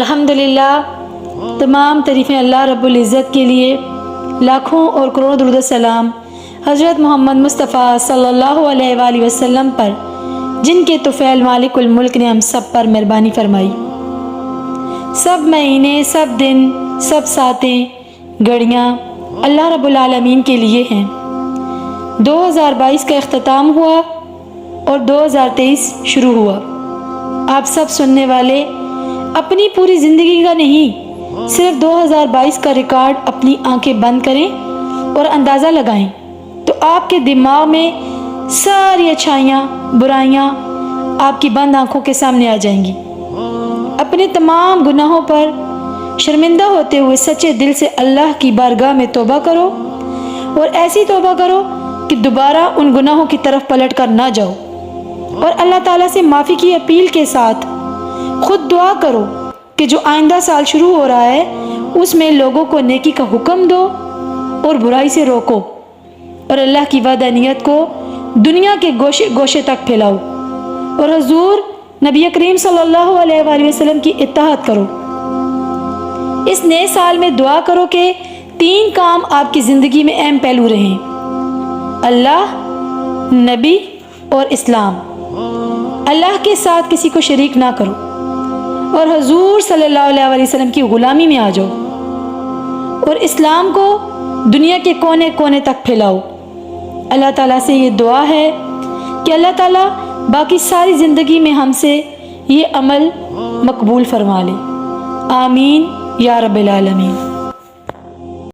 अल्हम्दुलिल्लाह, तमाम तारीफ़ें अल्लाह रब्बुल इज़्ज़त के लिए, लाखों और करोड़ों दुरूद सलाम हज़रत मोहम्मद मुस्तफ़ा सल्लल्लाहु अलैहि वसल्लम पर, जिनके तुफ़ैल मालिकुल मुल्क ने हम सब पर मेहरबानी फरमाई। सब महीने, सब दिन, सब सातें, घड़ियाँ अल्लाह रब्बुल आलमीन के लिए हैं। 2022 का इख्तिताम हुआ और 2023 शुरू हुआ। आप सब सुनने वाले अपनी पूरी ज़िंदगी का नहीं, सिर्फ 2022 का रिकॉर्ड अपनी आंखें बंद करें और अंदाज़ा लगाएं तो आपके दिमाग में सारी अच्छाइयाँ, बुराइयाँ आपकी बंद आंखों के सामने आ जाएंगी। अपने तमाम गुनाहों पर शर्मिंदा होते हुए सच्चे दिल से अल्लाह की बारगाह में तौबा करो और ऐसी तौबा करो कि दोबारा उन गुनाहों की तरफ पलट कर ना जाओ, और अल्लाह ताला से माफ़ी की अपील के साथ खुद दुआ करो कि जो आइंदा साल शुरू हो रहा है उसमें लोगों को नेकी का हुक्म दो और बुराई से रोको, और अल्लाह की वहदानियत को दुनिया के गोशे गोशे तक फैलाओ, और हुजूर नबी करीम सल्लल्लाहु अलैहि वसल्लम की इत्तहाद करो। इस नए साल में दुआ करो कि 3 काम आपकी ज़िंदगी में अहम पहलू रहें: अल्लाह, नबी और इस्लाम। अल्लाह के साथ किसी को शरीक ना करो और हुजूर सल्लल्लाहु अलैहि वसल्लम की ग़ुलामी में आ जाओ, और इस्लाम को दुनिया के कोने कोने तक फैलाओ। अल्लाह ताला से ये दुआ है कि अल्लाह ताला बाकी सारी ज़िंदगी में हमसे ये अमल मकबूल फरमा ले। आमीन या रब्बिल आलमीन।